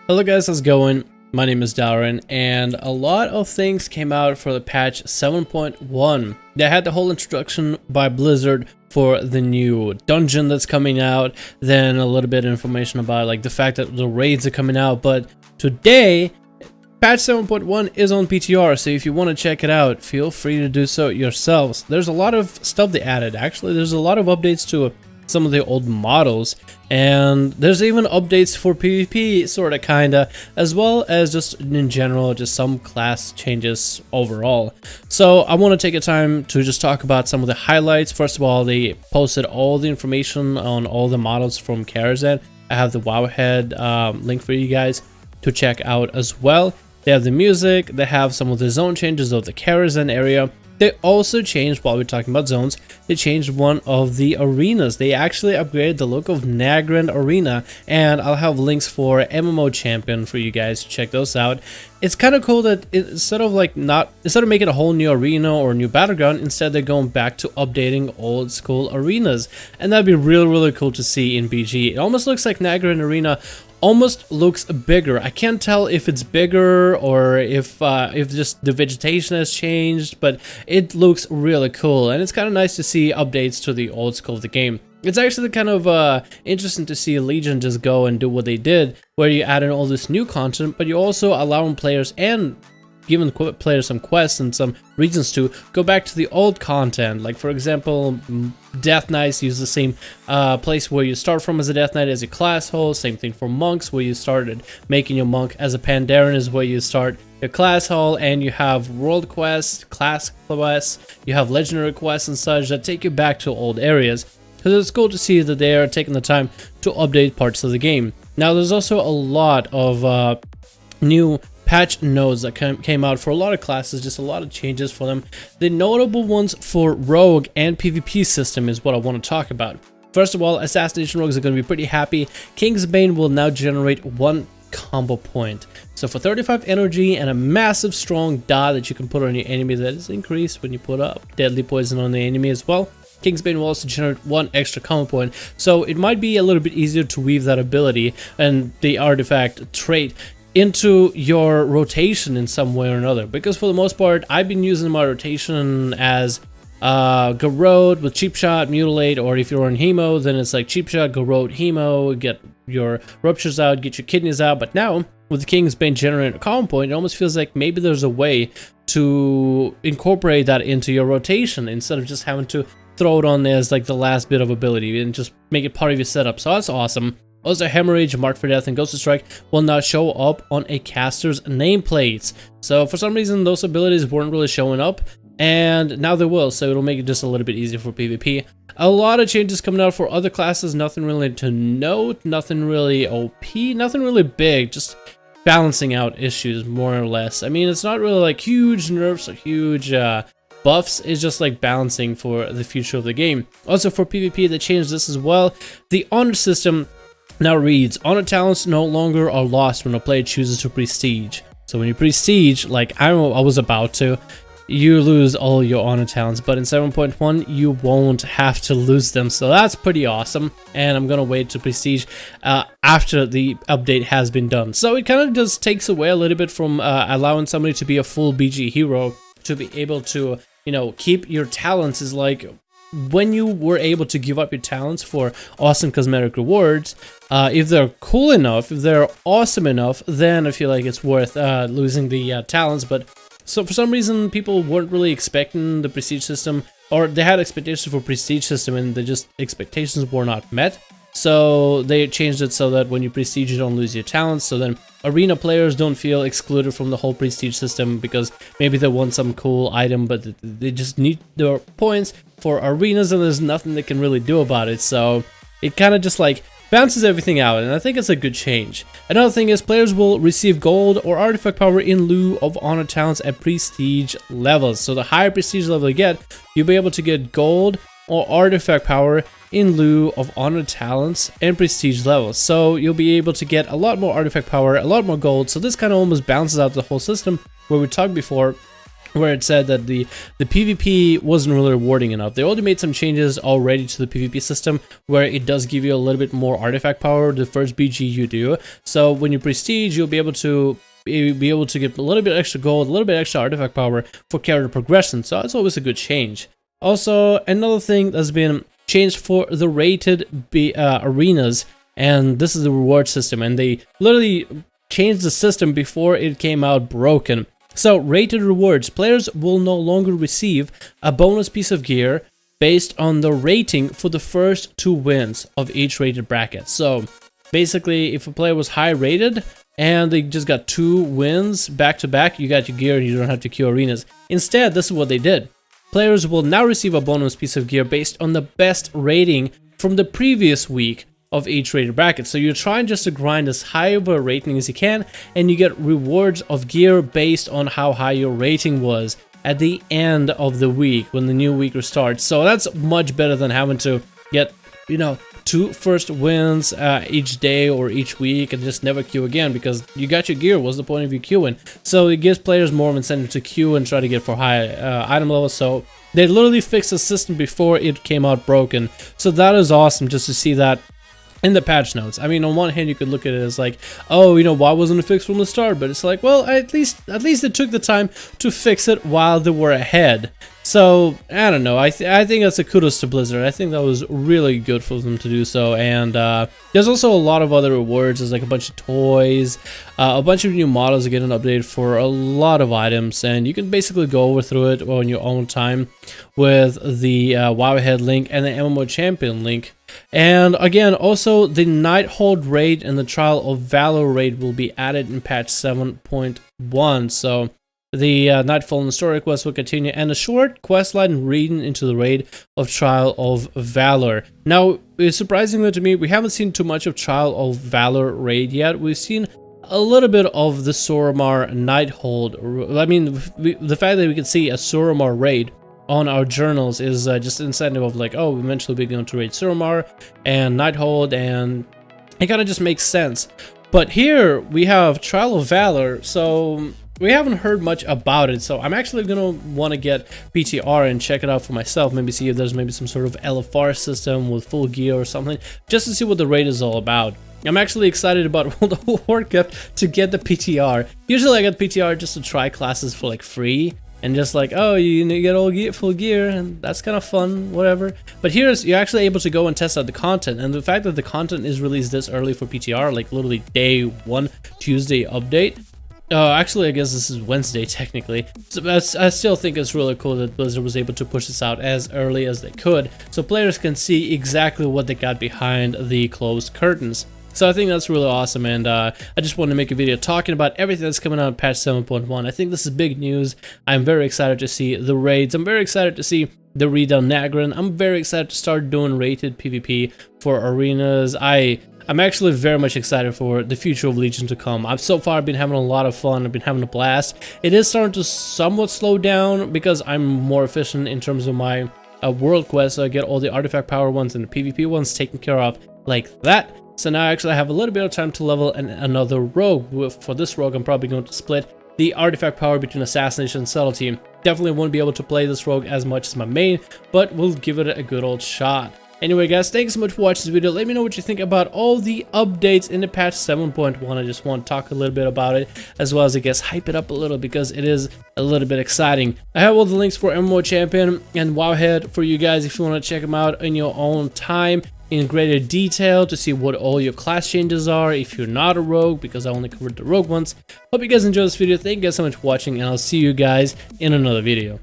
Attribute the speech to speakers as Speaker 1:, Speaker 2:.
Speaker 1: Hello guys, how's it going? My name is Darren, and a lot of things came out for the patch 7.1. They had the whole introduction by Blizzard for the new dungeon that's coming out, then a little bit of information about like the fact that the raids are coming out, but today patch 7.1 is on PTR, so if you want to check it out, feel free to do so yourselves. There's a lot of stuff they added. Actually, there's a lot of updates to some of the old models, and there's even updates for PvP, sorta kinda, as well as just in general, just some class changes overall. So I want to take a time to just talk about some of the highlights. First of all, they posted all the information on all the models from Pieterjan. I have the Wowhead link for you guys to check out as well. They have the music, they have some of the zone changes of the Pieterjan area. They also changed, while we're talking about zones, they changed one of the arenas. They actually upgraded the look of Nagrand Arena, and I'll have links for MMO Champion for you guys to check those out. It's kind of cool that instead of making a whole new arena or new battleground, instead they're going back to updating old school arenas, and that'd be really cool to see in BG. It almost looks like Nagrand Arena almost looks bigger. I can't tell if it's bigger or if just the vegetation has changed, but it looks really cool, and it's kind of nice to see updates to the old school of the game. It's actually kind of interesting to see Legion just go and do what they did, where you add in all this new content, but you also allowing players and giving players some quests and some reasons to go back to the old content. Like, for example, Death Knights use the same place where you start from as a Death Knight as a class hole. Same thing for monks, where you started making your monk as a Pandaren is where you start your class hall, and you have world quests, class quests, you have legendary quests and such that take you back to old areas. Because it's cool to see that they are taking the time to update parts of the game. Now, there's also a lot of new patch nodes that came out for a lot of classes, just a lot of changes for them. The notable ones for Rogue and PvP system is what I want to talk about. First of all, Assassination Rogues are going to be pretty happy. Kingsbane will now generate 1 combo point. So for 35 energy and a massive strong dot that you can put on your enemy that is increased when you put up deadly poison on the enemy as well, Kingsbane will also generate 1 extra combo point, so it might be a little bit easier to weave that ability and the artifact trait into your rotation in some way or another, because for the most part I've been using my rotation as Garrode with Cheap Shot, Mutilate, or if you're on Hemo, then it's like Cheap Shot, Garrode, Hemo, get your Ruptures out, get your Kidneys out. But now with the Kingsbane generating a combo point, it almost feels like maybe there's a way to incorporate that into your rotation instead of just having to throw it on as like the last bit of ability and just make it part of your setup. So that's awesome. Also, Hemorrhage, Mark for Death, and Ghost of Strike will now show up on a caster's nameplates. So for some reason, those abilities weren't really showing up, and now they will, so it'll make it just a little bit easier for PvP. A lot of changes coming out for other classes, nothing really to note, nothing really OP, nothing really big, just balancing out issues, more or less. I mean, it's not really like huge nerfs or huge buffs, is just like balancing for the future of the game. Also for PvP, they changed this as well. The honor system now reads, honor talents no longer are lost when a player chooses to prestige. So when you prestige, like I was about to, you lose all your honor talents, but in 7.1 you won't have to lose them, so that's pretty awesome. And I'm gonna wait to prestige after the update has been done. So it kind of just takes away a little bit from allowing somebody to be a full BG hero, to be able to, you know, keep your talents. Is like when you were able to give up your talents for awesome cosmetic rewards, if they're cool enough, if they're awesome enough, then I feel like it's worth losing the talents. But so for some reason, people weren't really expecting the prestige system, or they had expectations for prestige system and expectations were not met. So they changed it so that when you prestige, you don't lose your talents. So then arena players don't feel excluded from the whole prestige system, because maybe they want some cool item, but they just need their points for arenas, and there's nothing they can really do about it. So it kind of just like balances everything out, and I think it's a good change. Another thing is players will receive gold or artifact power in lieu of honor talents at prestige levels. So the higher prestige level you get, you'll be able to get gold or artifact power in lieu of honor talents and prestige levels. So you'll be able to get a lot more artifact power, a lot more gold. So this kind of almost balances out the whole system, where we talked before where it said that the PvP wasn't really rewarding enough. They already made some changes already to the PvP system, where it does give you a little bit more artifact power the first BG you do. So when you prestige, you'll be able to get a little bit extra gold, a little bit extra artifact power for character progression. So that's always a good change. Also, another thing that's been changed for the rated arenas, and this is the reward system, and they literally changed the system before it came out broken. So, rated rewards. Players will no longer receive a bonus piece of gear based on the rating for the first 2 wins of each rated bracket. So, basically, if a player was high rated and they just got 2 wins back to back, you got your gear and you don't have to queue arenas. Instead, this is what they did. Players will now receive a bonus piece of gear based on the best rating from the previous week of each rated bracket. So you're trying just to grind as high of a rating as you can, and you get rewards of gear based on how high your rating was at the end of the week when the new week restarts. So that's much better than having to get, 2 first wins each day or each week and just never queue again, because you got your gear. What's the point of you queuing? So it gives players more of an incentive to queue and try to get for high item levels. So they literally fixed the system before it came out broken. So that is awesome just to see that in the patch notes. I mean, on one hand, you could look at it as like, oh, why wasn't it fixed from the start? But it's like, well, at least they took the time to fix it while they were ahead. So, I don't know. I think that's a kudos to Blizzard. I think that was really good for them to do so. And there's also a lot of other rewards. There's like a bunch of toys, a bunch of new models that get an update for a lot of items. And you can basically go through it on your own time with the Wowhead link and the MMO Champion link. And again, also the Nighthold raid and the Trial of Valor raid will be added in patch 7.1. So the Nightfall and story quest will continue, and a short quest line leading into the raid of Trial of Valor. Now, it's surprisingly to me, we haven't seen too much of Trial of Valor raid yet. We've seen a little bit of the Suramar Nighthold. I mean, the fact that we can see a Suramar raid on our journals is just incentive of like, oh, eventually we're going to raid Suramar and Nighthold, and it kind of just makes sense. But here we have Trial of Valor, so we haven't heard much about it, so I'm actually gonna want to get PTR and check it out for myself. Maybe see if there's maybe some sort of LFR system with full gear or something, just to see what the raid is all about. I'm actually excited about World of Warcraft to get the PTR. Usually I get PTR just to try classes for like free, and just like, oh, you get all full gear, and that's kind of fun, whatever. But here's, you're actually able to go and test out the content, and the fact that the content is released this early for PTR, like literally day 1, Tuesday update. Actually, I guess this is Wednesday technically. So I still think it's really cool that Blizzard was able to push this out as early as they could, so players can see exactly what they got behind the closed curtains. So I think that's really awesome, and I just wanted to make a video talking about everything that's coming out in patch 7.1. I think this is big news. I'm very excited to see the raids. I'm very excited to see the redone Nagrin. I'm very excited to start doing rated PvP for arenas. I'm actually very much excited for the future of Legion to come. I've so far been having a lot of fun. I've been having a blast. It is starting to somewhat slow down because I'm more efficient in terms of my world quests. So I get all the artifact power ones and the PvP ones taken care of like that. So now I actually have a little bit of time to level another rogue. For this rogue, I'm probably going to split the artifact power between Assassination and Subtlety. Definitely won't be able to play this rogue as much as my main, but we'll give it a good old shot. Anyway guys, thanks so much for watching this video. Let me know what you think about all the updates in the patch 7.1. I just want to talk a little bit about it, as well as I guess hype it up a little, because it is a little bit exciting. I have all the links for MMO Champion and Wowhead for you guys if you want to check them out in your own time in greater detail to see what all your class changes are if you're not a rogue, because I only covered the rogue ones. Hope you guys enjoyed this video. Thank you guys so much for watching, and I'll see you guys in another video.